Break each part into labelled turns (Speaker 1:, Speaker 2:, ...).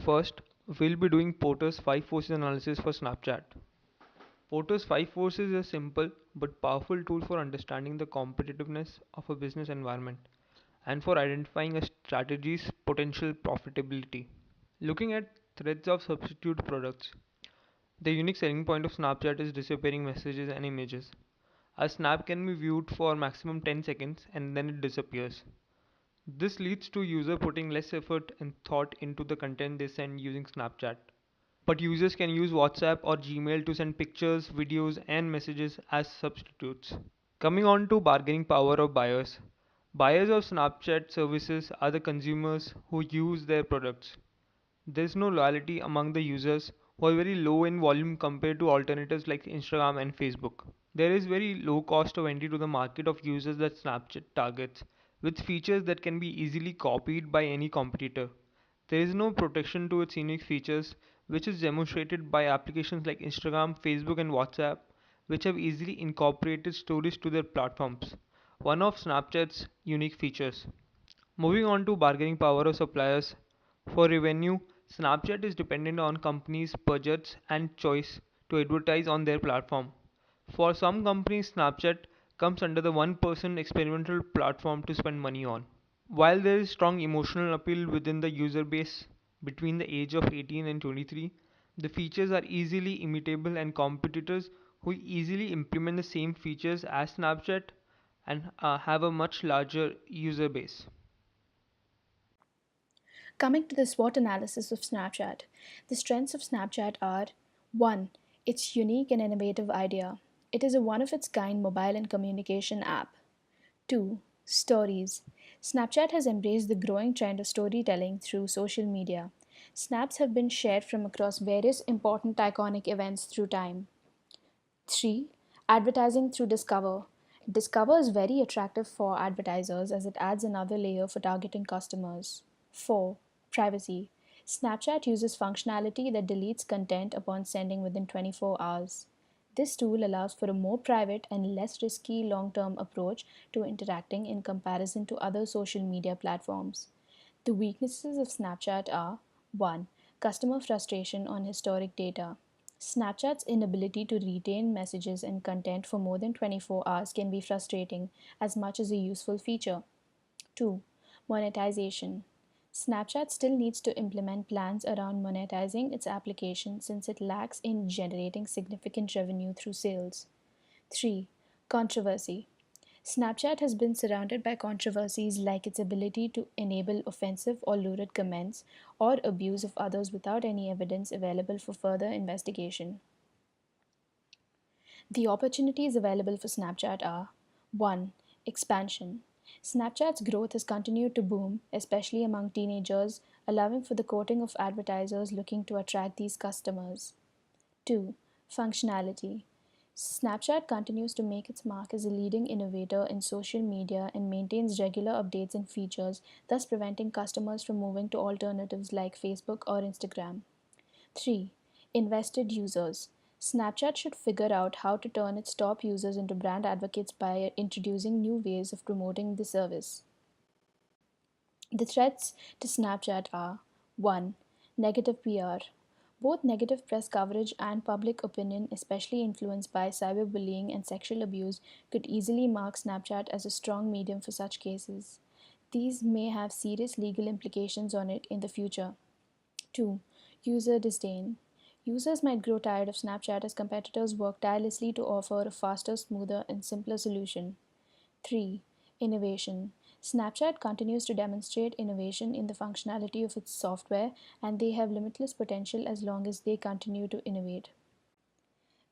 Speaker 1: First, we'll be doing Porter's 5 forces analysis for Snapchat. Porter's 5 forces is a simple but powerful tool for understanding the competitiveness of a business environment and for identifying a strategy's potential profitability. Looking at threads of substitute products, the unique selling point of Snapchat is disappearing messages and images. A snap can be viewed for maximum 10 seconds and then it disappears. This leads to user putting less effort and thought into the content they send using Snapchat. But users can use WhatsApp or Gmail to send pictures, videos, and messages as substitutes. Coming on to bargaining power of buyers. Buyers of Snapchat services are the consumers who use their products. There is no loyalty among the users who are very low in volume compared to alternatives like Instagram and Facebook. There is very low cost of entry to the market of users that Snapchat targets, with features that can be easily copied by any competitor. There is no protection to its unique features, which is demonstrated by applications like Instagram, Facebook, and WhatsApp, which have easily incorporated stories to their platforms. One of Snapchat's unique features. Moving on to bargaining power of suppliers. For revenue, Snapchat is dependent on companies' budgets and choice to advertise on their platform. For some companies, Snapchat comes under the one-person experimental platform to spend money on. While there is strong emotional appeal within the user base between the age of 18 and 23, the features are easily imitable and competitors who easily implement the same features as Snapchat and have a much larger user base.
Speaker 2: Coming to the SWOT analysis of Snapchat, the strengths of Snapchat are 1. Its unique and innovative idea. It is a one of its kind mobile and communication app. 2. Stories. Snapchat has embraced the growing trend of storytelling through social media. Snaps have been shared from across various important iconic events through time. 3. Advertising through Discover. Discover is very attractive for advertisers as it adds another layer for targeting customers. 4. Privacy. Snapchat uses functionality that deletes content upon sending within 24 hours. This tool allows for a more private and less risky long term approach to interacting in comparison to other social media platforms. The weaknesses of Snapchat are 1. Customer frustration on historic data. Snapchat's inability to retain messages and content for more than 24 hours can be frustrating as much as a useful feature. 2. Monetization. Snapchat still needs to implement plans around monetizing its application since it lacks in generating significant revenue through sales. 3. Controversy. Snapchat has been surrounded by controversies like its ability to enable offensive or lurid comments or abuse of others without any evidence available for further investigation. The opportunities available for Snapchat are 1. Expansion. Snapchat's growth has continued to boom, especially among teenagers, allowing for the courting of advertisers looking to attract these customers. 2. Functionality. Snapchat continues to make its mark as a leading innovator in social media and maintains regular updates and features, thus preventing customers from moving to alternatives like Facebook or Instagram. 3. Invested users. Snapchat should figure out how to turn its top users into brand advocates by introducing new ways of promoting the service. The threats to Snapchat are 1. Negative PR. Both negative press coverage and public opinion, especially influenced by cyberbullying and sexual abuse, could easily mark Snapchat as a strong medium for such cases. These may have serious legal implications on it in the future. 2. User disdain. Users might grow tired of Snapchat as competitors work tirelessly to offer a faster, smoother, and simpler solution. 3. Innovation. Snapchat continues to demonstrate innovation in the functionality of its software, and they have limitless potential as long as they continue to innovate.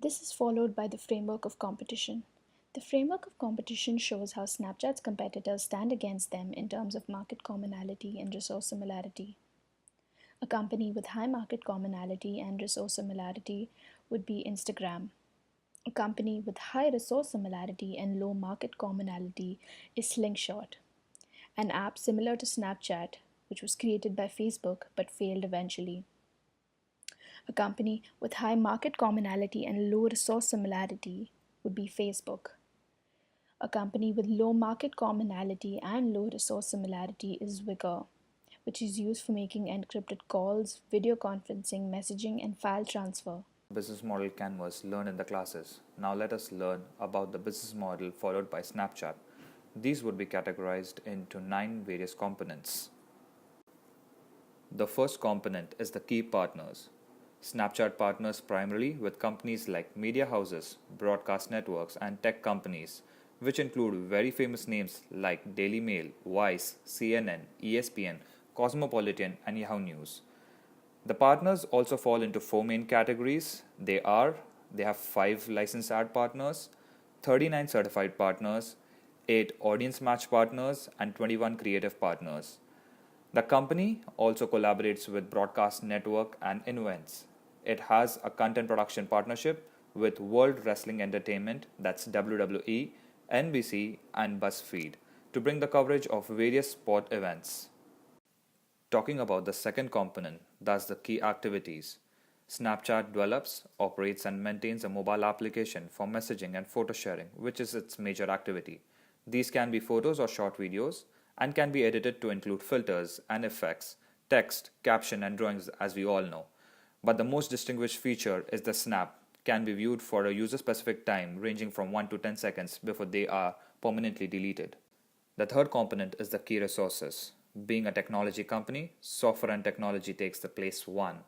Speaker 2: This is followed by the framework of competition. The framework of competition shows how Snapchat's competitors stand against them in terms of market commonality and resource similarity. A company with high market commonality and resource similarity would be Instagram. A company with high resource similarity and low market commonality is Slingshot, an app similar to Snapchat, which was created by Facebook but failed eventually. A company with high market commonality and low resource similarity would be Facebook. A company with low market commonality and low resource similarity is Wickr, which is used for making encrypted calls, video conferencing, messaging, and file transfer.
Speaker 3: Business model canvas learned in the classes. Now let us learn about the business model followed by Snapchat. These would be categorized into 9 various components. The first component is the key partners. Snapchat partners primarily with companies like media houses, broadcast networks, and tech companies, which include very famous names like Daily Mail, Vice, CNN, ESPN, Cosmopolitan, and Yahoo News. The partners also fall into 4 main categories. They have 5 licensed ad partners, 39 certified partners, 8 audience match partners, and 21 creative partners. The company also collaborates with broadcast network and events. It has a content production partnership with World Wrestling Entertainment, that's WWE, NBC, and BuzzFeed, to bring the coverage of various sport events. Talking about the second component, that's the key activities. Snapchat develops, operates, and maintains a mobile application for messaging and photo sharing, which is its major activity. These can be photos or short videos and can be edited to include filters and effects, text, caption, and drawings, as we all know. But the most distinguished feature is the snap, can be viewed for a user specific time ranging from 1 to 10 seconds before they are permanently deleted. The third component is the key resources. Being a technology company, software and technology takes the place one.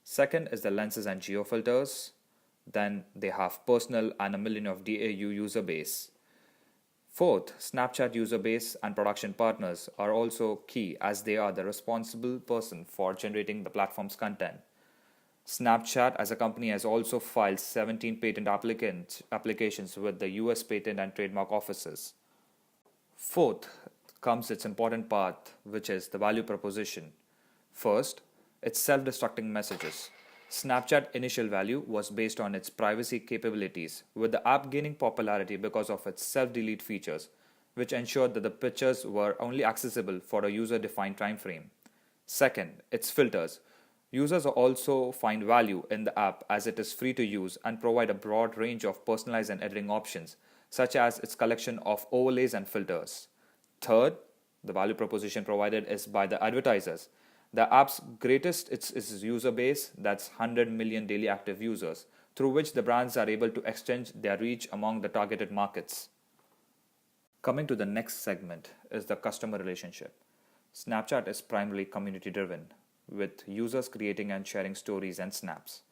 Speaker 3: Second is the lenses and geofilters. Then they have personal and a million of DAU user base. Fourth, Snapchat user base and production partners are also key as they are the responsible person for generating the platform's content. Snapchat as a company has also filed 17 patent applications with the US Patent and Trademark offices. Fourth comes its important part, which is the value proposition. First, its self-destructing messages. Snapchat initial value was based on its privacy capabilities, with the app gaining popularity because of its self-delete features, which ensured that the pictures were only accessible for a user-defined time frame. Second, its filters. Users also find value in the app as it is free to use and provide a broad range of personalized and editing options, such as its collection of overlays and filters. Third, the value proposition provided is by the advertisers. The app's greatest is user base, that's 100 million daily active users, through which the brands are able to extend their reach among the targeted markets. Coming to the next segment is the customer relationship. Snapchat is primarily community driven, with users creating and sharing stories and snaps.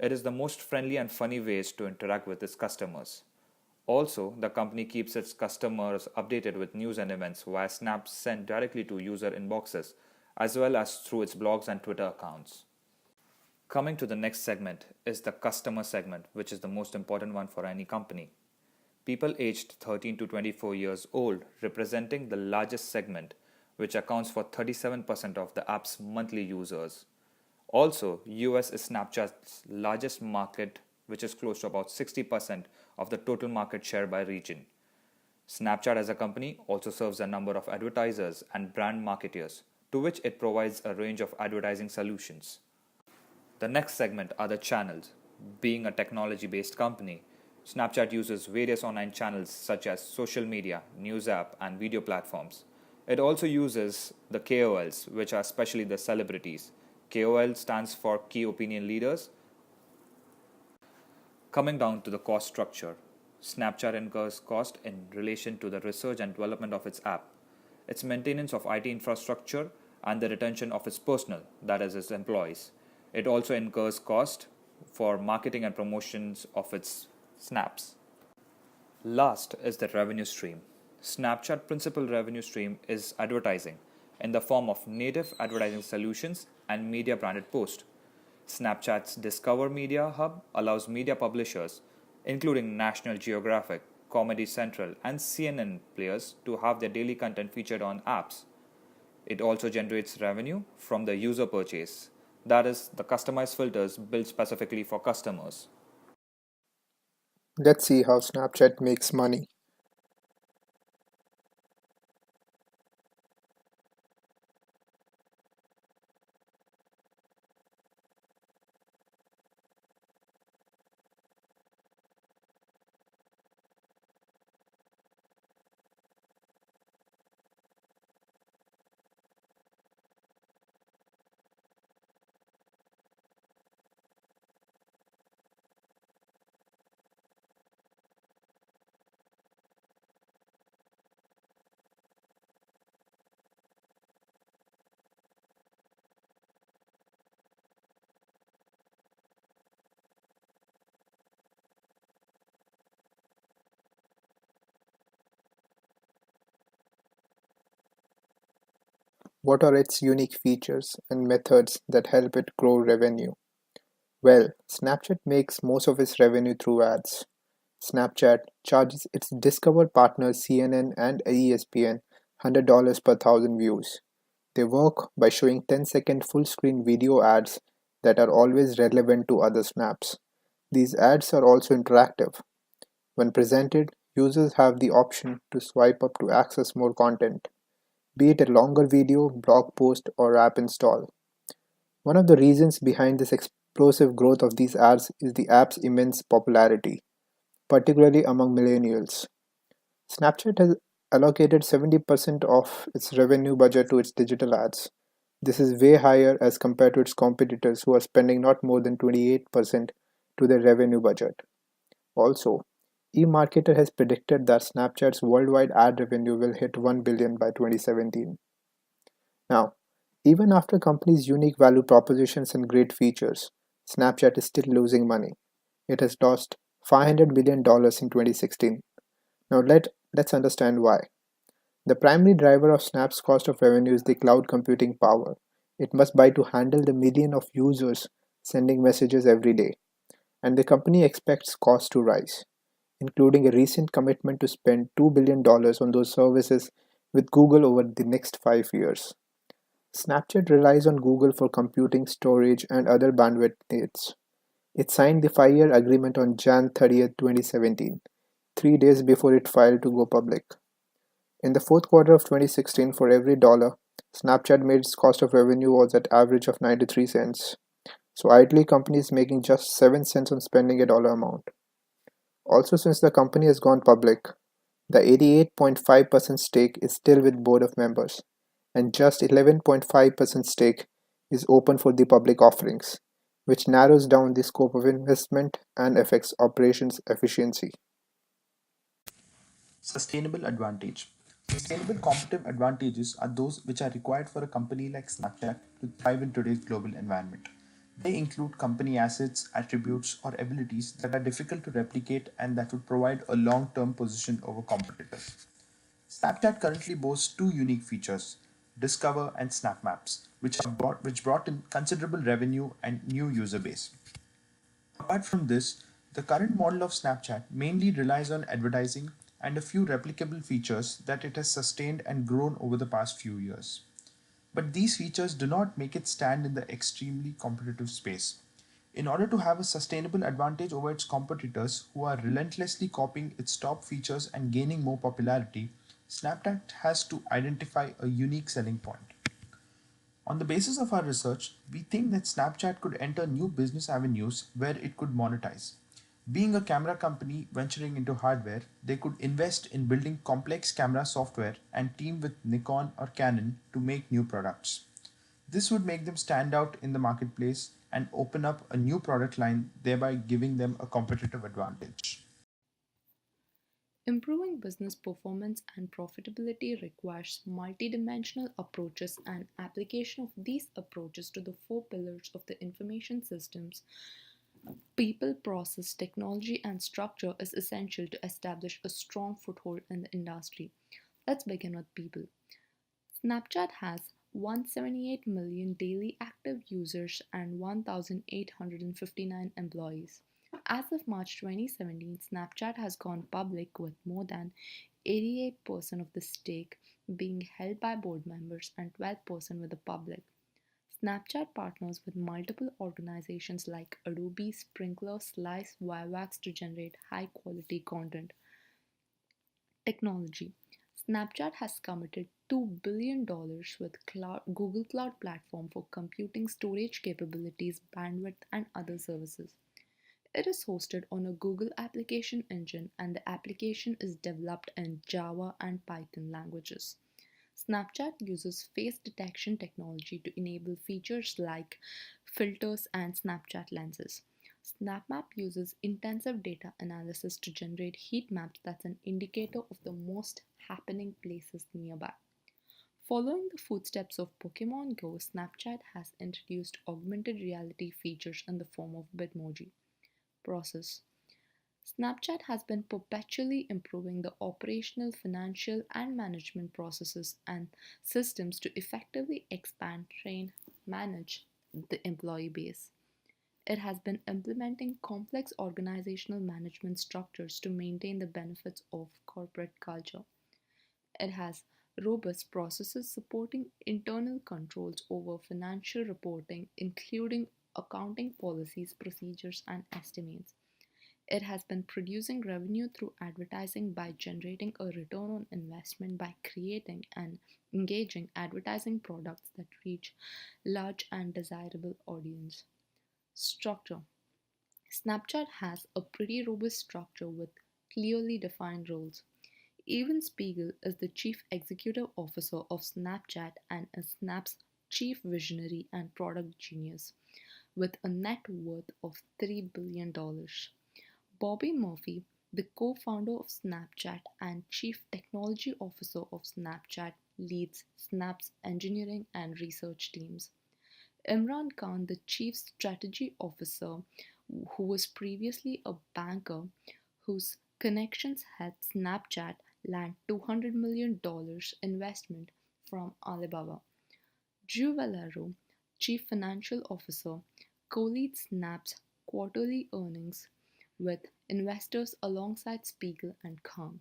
Speaker 3: It is the most friendly and funny ways to interact with its customers. Also, the company keeps its customers updated with news and events via snaps sent directly to user inboxes, as well as through its blogs and Twitter accounts. Coming to the next segment is the customer segment, which is the most important one for any company. People aged 13 to 24 years old, representing the largest segment, which accounts for 37% of the app's monthly users. Also, US is Snapchat's largest market, which is close to about 60% of the total market share by region. Snapchat as a company also serves a number of advertisers and brand marketers, to which it provides a range of advertising solutions. The next segment are the channels. Being a technology-based company, Snapchat uses various online channels such as social media, news app, and video platforms. It also uses the KOLs, which are especially the celebrities. KOL stands for Key Opinion Leaders. Coming down to the cost structure, Snapchat incurs cost in relation to the research and development of its app, its maintenance of IT infrastructure, and the retention of its personnel, that is, its employees. It also incurs cost for marketing and promotions of its snaps. Last is the revenue stream. Snapchat principal revenue stream is advertising in the form of native advertising solutions and media branded posts. Snapchat's Discover Media Hub allows media publishers, including National Geographic, Comedy Central, and CNN players, to have their daily content featured on apps. It also generates revenue from the user purchase, that is, the customized filters built specifically for customers.
Speaker 4: Let's see how Snapchat makes money. What are its unique features and methods that help it grow revenue? Well, Snapchat makes most of its revenue through ads. Snapchat charges its Discover partners CNN and ESPN $100 per thousand views. They work by showing 10-second full screen video ads that are always relevant to other snaps. These ads are also interactive. When presented, users have the option to swipe up to access more content, be it a longer video, blog post, or app install. One of the reasons behind this explosive growth of these ads is the app's immense popularity, particularly among millennials. Snapchat has allocated 70% of its revenue budget to its digital ads. This is way higher as compared to its competitors who are spending not more than 28% to their revenue budget. Also, eMarketer has predicted that Snapchat's worldwide ad revenue will hit 1 billion by 2017. Now, even after company's unique value propositions and great features, Snapchat is still losing money. It has lost $500 million in 2016. Now let's understand why. The primary driver of Snap's cost of revenue is the cloud computing power it must buy to handle the million of users sending messages every day, and the company expects costs to rise, including a recent commitment to spend $2 billion on those services with Google over the next 5 years. Snapchat relies on Google for computing, storage, and other bandwidth needs. It signed the 5-year agreement on Jan 30th, 2017, 3 days before it filed to go public. In the fourth quarter of 2016, for every dollar, Snapchat made its cost of revenue was at average of 93 cents. So ideally, company is making just 7 cents on spending a dollar amount. Also, since the company has gone public, the 88.5% stake is still with board of members, and just 11.5% stake is open for the public offerings, which narrows down the scope of investment and affects operations efficiency.
Speaker 5: Sustainable advantage. Sustainable competitive advantages are those which are required for a company like Snapchat to thrive in today's global environment. They include company assets, attributes, or abilities that are difficult to replicate and that would provide a long term position over competitors. Snapchat currently boasts two unique features, Discover and Snap Maps, which brought in considerable revenue and new user base. Apart from this, the current model of Snapchat mainly relies on advertising and a few replicable features that it has sustained and grown over the past few years. But these features do not make it stand in the extremely competitive space. In order to have a sustainable advantage over its competitors who are relentlessly copying its top features and gaining more popularity, Snapchat has to identify a unique selling point. On the basis of our research, we think that Snapchat could enter new business avenues where it could monetize. Being a camera company venturing into hardware, they could invest in building complex camera software and team with Nikon or Canon to make new products. This would make them stand out in the marketplace and open up a new product line, thereby giving them a competitive advantage.
Speaker 2: Improving business performance and profitability requires multidimensional approaches, and application of these approaches to the four pillars of the information systems people, process, technology, and structure is essential to establish a strong foothold in the industry. Let's begin with people. Snapchat has 178 million daily active users and 1,859 employees. As of March 2017, Snapchat has gone public with more than 88% of the stake being held by board members and 12% with the public. Snapchat partners with multiple organizations like Adobe, Sprinkler, Slice, Vivax to generate high quality content. Technology. Snapchat has committed $2 billion with Google Cloud Platform for computing storage capabilities, bandwidth, and other services. It is hosted on a Google application engine and the application is developed in Java and Python languages. Snapchat uses face detection technology to enable features like filters and Snapchat lenses. SnapMap uses intensive data analysis to generate heat maps that's an indicator of the most happening places nearby. Following the footsteps of Pokemon Go, Snapchat has introduced augmented reality features in the form of Bitmoji. Process.
Speaker 6: Snapchat has been perpetually improving the operational, financial, and management processes and systems to effectively expand, train, manage the employee base. It has been implementing complex organizational management structures to maintain the benefits of corporate culture. It has robust processes supporting internal controls over financial reporting, including accounting policies, procedures, and estimates. It has been producing revenue through advertising by generating a return on investment by creating and engaging advertising products that reach large and desirable audience. Structure. Snapchat has a pretty robust structure with clearly defined roles. Evan Spiegel is the Chief Executive Officer of Snapchat and is Snap's chief visionary and product genius, with a net worth of $3 billion. Bobby Murphy, the co founder of Snapchat and Chief Technology Officer of Snapchat, leads Snap's engineering and research teams. Imran Khan, the Chief Strategy Officer, who was previously a banker whose connections helped Snapchat land $200 million investment from Alibaba. Drew Valero, Chief Financial Officer, co-leads Snap's quarterly earnings with investors alongside Spiegel and Khan.